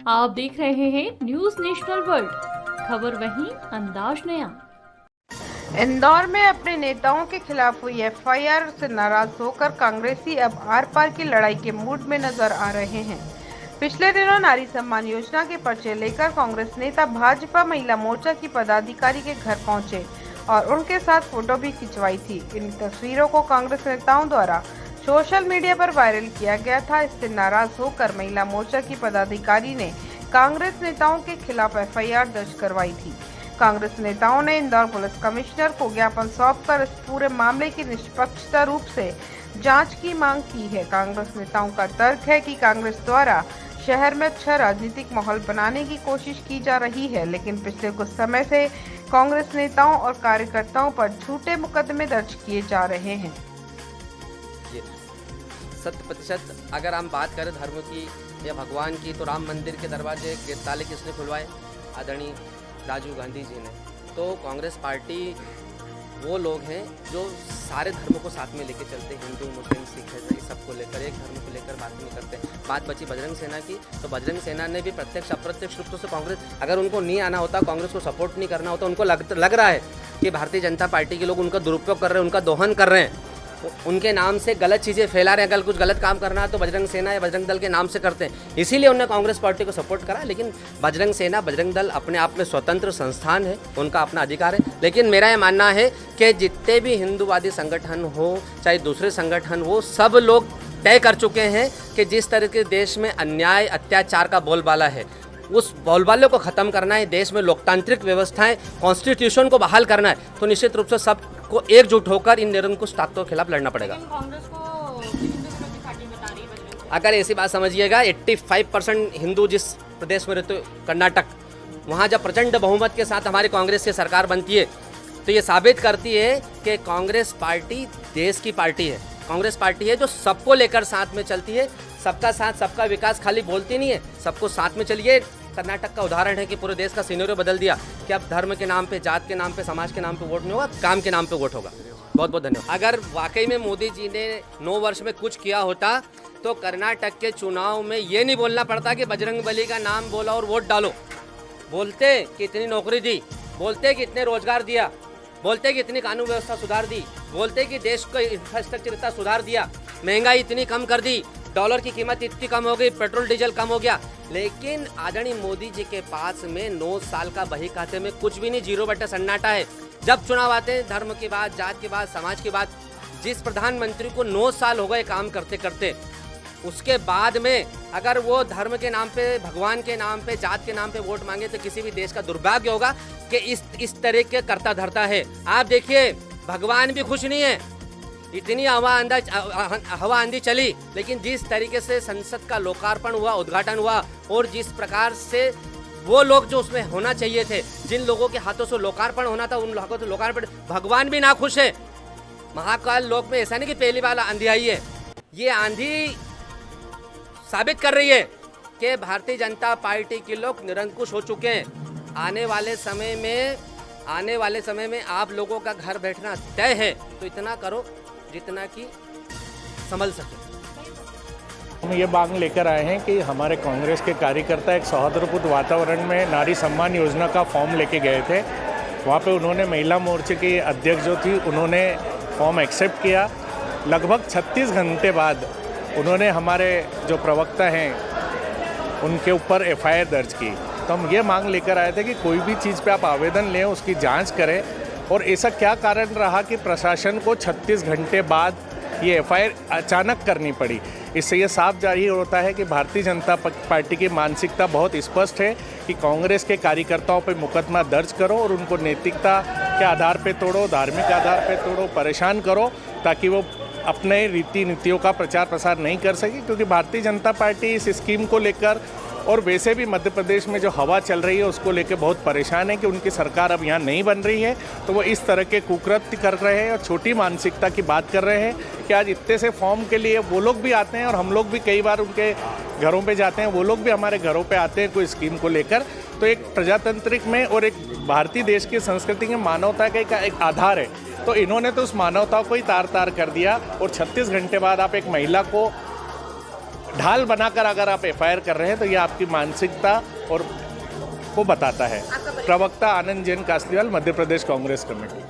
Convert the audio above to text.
आप देख रहे हैं न्यूज नेशनल वर्ल्ड, खबर वहीं अंदाज नया। इंदौर में अपने नेताओं के खिलाफ हुई एफआईआर से नाराज होकर कांग्रेसी अब आर पार की लड़ाई के मूड में नजर आ रहे हैं। पिछले दिनों नारी सम्मान योजना के पर्चे लेकर कांग्रेस नेता भाजपा महिला मोर्चा की पदाधिकारी के घर पहुंचे और उनके साथ फोटो भी खिंचवाई थी। इन तस्वीरों को कांग्रेस नेताओं द्वारा सोशल मीडिया पर वायरल किया गया था। इससे नाराज होकर महिला मोर्चा की पदाधिकारी ने कांग्रेस नेताओं के खिलाफ एफआईआर दर्ज करवाई थी। कांग्रेस नेताओं ने इंदौर पुलिस कमिश्नर को ज्ञापन सौंपकर इस पूरे मामले की निष्पक्षता रूप से जांच की मांग की है। कांग्रेस नेताओं का तर्क है कि कांग्रेस द्वारा शहर में अच्छा राजनीतिक माहौल बनाने की कोशिश की जा रही है, लेकिन पिछले कुछ समय से कांग्रेस नेताओं और कार्यकर्ताओं पर झूठे मुकदमे दर्ज किए जा रहे हैं। 100% अगर हम बात करें धर्म की या भगवान की, तो राम मंदिर के दरवाजे के ताले किसने खुलवाए? आदरणीय राजीव गांधी जी ने। तो कांग्रेस पार्टी वो लोग हैं जो सारे धर्मों को साथ में लेके चलते हैं, हिंदू मुस्लिम सिख ईसाई सबको लेकर, एक धर्म को लेकर बात नहीं करते। बात बची बजरंग सेना की, तो बजरंग सेना ने भी प्रत्यक्ष अप्रत्यक्ष रूप से कांग्रेस, अगर उनको नहीं आना होता, कांग्रेस को सपोर्ट नहीं करना होता, उनको लग रहा है कि भारतीय जनता पार्टी के लोग उनका दुरुपयोग कर रहे हैं, उनका दोहन कर रहे हैं, उनके नाम से गलत चीज़ें फैला रहे हैं। अगर कुछ गलत काम करना है तो बजरंग सेना या बजरंग दल के नाम से करते हैं, इसीलिए उन्होंने कांग्रेस पार्टी को सपोर्ट करा। लेकिन बजरंग सेना, बजरंग दल अपने आप में स्वतंत्र संस्थान है, उनका अपना अधिकार है। लेकिन मेरा ये मानना है कि जितने भी हिंदूवादी संगठन हो चाहे दूसरे संगठन हो, सब लोग तय कर चुके हैं कि जिस तरह के देश में अन्याय अत्याचार का बोलबाला है, उस बोलबाले को ख़त्म करना है, देश में लोकतांत्रिक व्यवस्थाएं, कॉन्स्टिट्यूशन को बहाल करना है, तो निश्चित रूप से सबको एकजुट होकर इन निरंकुश ताकतों के खिलाफ लड़ना पड़ेगा। कांग्रेस को हिंदू विरोधी पार्टी बता रही है। अगर ऐसी बात समझिएगा, 85% हिंदू जिस प्रदेश में रहते, कर्नाटक, वहाँ जब प्रचंड बहुमत के साथ हमारी कांग्रेस की सरकार बनती है, तो ये साबित करती है कि कांग्रेस पार्टी देश की पार्टी है। कांग्रेस पार्टी है जो सबको लेकर साथ में चलती है, सबका साथ सबका विकास खाली बोलती नहीं है, सबको साथ में चलिए। कर्नाटक का उदाहरण है कि पूरे देश का सिनेरियो बदल दिया कि अब धर्म के नाम पे, जात के नाम पे, समाज के नाम पे वोट नहीं होगा, काम के नाम पे वोट होगा। बहुत बहुत धन्यवाद। अगर वाकई में मोदी जी ने 9 वर्ष में कुछ किया होता तो कर्नाटक के चुनाव में ये नहीं बोलना पड़ता कि बजरंगबली का नाम बोला और वोट डालो। बोलते कि इतनी नौकरी दी, बोलते कि इतने रोजगार दिया, बोलते कि इतनी कानून व्यवस्था सुधार दी, बोलते कि देश को इंफ्रास्ट्रक्चर इतना सुधार दिया, महंगाई इतनी कम कर दी, डॉलर की कीमत इतनी कम हो गई, पेट्रोल डीजल कम हो गया। लेकिन आदरणीय मोदी जी के पास में 9 साल का बही खाते में कुछ भी नहीं, 0 सन्नाटा है। जब चुनाव आते हैं, धर्म की बात, जात की बात, समाज की बात, जिस प्रधानमंत्री को 9 साल हो गए काम करते करते, उसके बाद में अगर वो धर्म के नाम पे, भगवान के नाम पे, जात के नाम पे वोट मांगे, तो किसी भी देश का दुर्भाग्य होगा कि इस तरह के करता धरता है। आप देखिए, भगवान भी खुश नहीं है, इतनी हवा आंधी चली, लेकिन जिस तरीके से संसद का लोकार्पण हुआ, उद्घाटन हुआ, और जिस प्रकार से वो लोग जो उसमें होना चाहिए थे, जिन लोगों के हाथों से लोकार्पण होना था, उन लोगों से लोकार्पण, भगवान भी ना खुश है। महाकाल लोक में ऐसा नहीं कि पहली बार आंधी आई है, ये आंधी साबित कर रही है कि भारतीय जनता पार्टी के लोग निरंकुश हो चुके हैं। आने वाले समय में आप लोगों का घर बैठना तय है, तो इतना करो जितना कि संभल सके। हम ये मांग लेकर आए हैं कि हमारे कांग्रेस के कार्यकर्ता एक सौहार्दपूर्ण वातावरण में नारी सम्मान योजना का फॉर्म लेके गए थे। वहाँ पे उन्होंने महिला मोर्चे की अध्यक्ष जो थी, उन्होंने फॉर्म एक्सेप्ट किया। लगभग 36 घंटे बाद उन्होंने हमारे जो प्रवक्ता हैं उनके ऊपर एफआईआर दर्ज की। तो हम ये मांग लेकर आए थे कि कोई भी चीज़ पे आप आवेदन लें, उसकी जांच करें, और ऐसा क्या कारण रहा कि प्रशासन को 36 घंटे बाद ये एफआईआर अचानक करनी पड़ी। इससे ये साफ जाहिर होता है कि भारतीय जनता पार्टी की मानसिकता बहुत स्पष्ट है कि कांग्रेस के कार्यकर्ताओं पर मुकदमा दर्ज करो और उनको नैतिकता के आधार पर तोड़ो, धार्मिक आधार पर तोड़ो, परेशान करो, ताकि वो अपने रीति नीतियों का प्रचार प्रसार नहीं कर सके। क्योंकि भारतीय जनता पार्टी इस स्कीम को लेकर, और वैसे भी मध्य प्रदेश में जो हवा चल रही है उसको लेकर बहुत परेशान है कि उनकी सरकार अब यहाँ नहीं बन रही है, तो वो इस तरह के कुकृत्य कर रहे हैं और छोटी मानसिकता की बात कर रहे हैं कि आज इतने से फॉर्म के लिए वो लोग भी आते हैं और हम लोग भी कई बार उनके घरों पे जाते हैं, वो लोग भी हमारे घरों पे आते हैं कोई स्कीम को लेकर। तो एक प्रजातांत्रिक में और एक भारतीय देश की संस्कृति में मानवता का एक आधार है, तो इन्होंने तो उस मानवता को ही तार तार कर दिया। और 36 घंटे बाद आप एक महिला को ढाल बनाकर अगर आप एफआईआर कर रहे हैं तो ये आपकी मानसिकता और को बताता है। प्रवक्ता आनंद जैन कासलीवाल, मध्य प्रदेश कांग्रेस कमेटी।